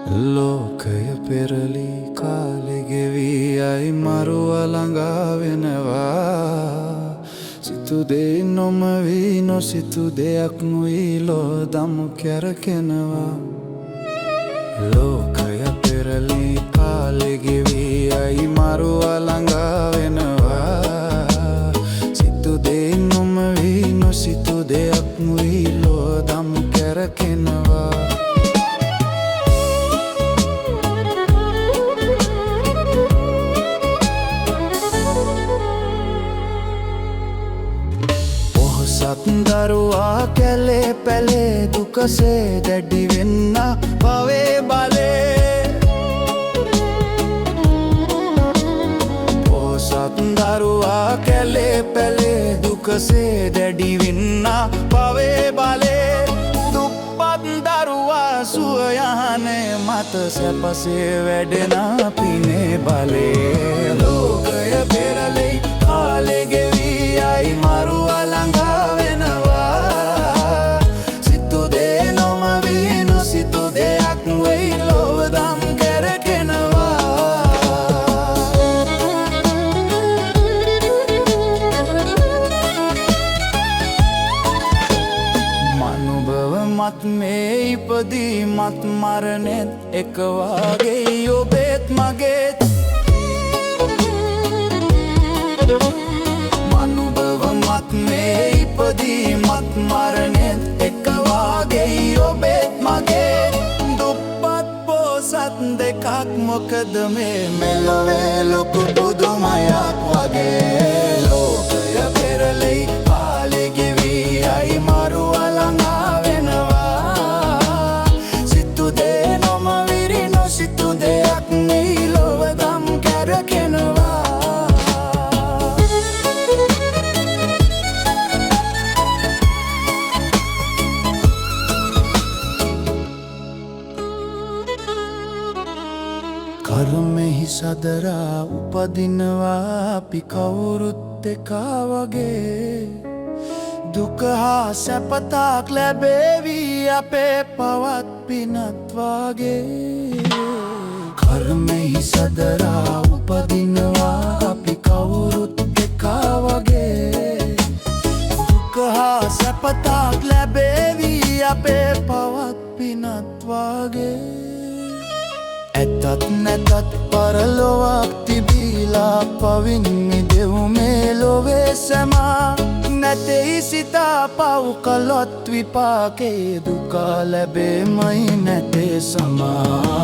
ලෝකය පෙරලි කාලෙ ගෙවී අයි මරුව ළඟා වෙනවා. සිතු දේ නොමවී නොසිතු දෙයක් නොවී ලෝ දමු කැරකෙනවා. ලෝකය පෙරලි කාලෙ ගෙවී අයි මරුව ළඟා වෙනවා. සිතු දේ නොමවී නොසිතු දෙයක් නොවී ලෝ දමු කැරකෙනවා. දරුවා කැලේ පැලේ දුකසේ දැඩි වෙන්න පවේ බලේ. පොසත් දරුවා කැලේ පැලේ දුකසේ දැඩි වෙන්න පවේ බලේ. දුප්පත් දරුවා සුවයහනේ මත සැපසේ වැඩෙන පිනේ බලේ. ලෝකය පෙරලෙයි කාලෙ ගෙවී අයි මරුව ළඟා මත් මේ ඉපදී මත් මරණෙත් එක වාගේ ඔබේත් මගේත්. මනුභව මත් මේ ඉපදී මත් මරණෙත් එක වාගේ ඔබේත් මගේත්. දුප්පත් පොසත් දෙකක් මොකද මේ මෙලොවේ ලොකු පුදුමයක් වගේ. ලෝකය පෙරලෙයි කාලෙ ගෙවී අයි මරුව ළඟා කර්මෙහි සදරා උපදිනවා අපි කවුරුත් එකා වගේ. දුක හා සැපතක් ලැබේවි අපේ පවත් පිනත් වගේ. කර්මෙහි සදරා උපදිනවා අපි කවුරුත් එකා වගේ. දුක හා සැපතක් ලැබේවි අපේ පවත් පිනත් වගේ. ඇතත් නැතත් පරලොවක් තිබීලා පවින් මිදෙව් මේ ලොවේ සැමා. නැතෙයි සිතා පව් කළොත් විපාකේ දුකා ලැබේමයි නැතේ සමා.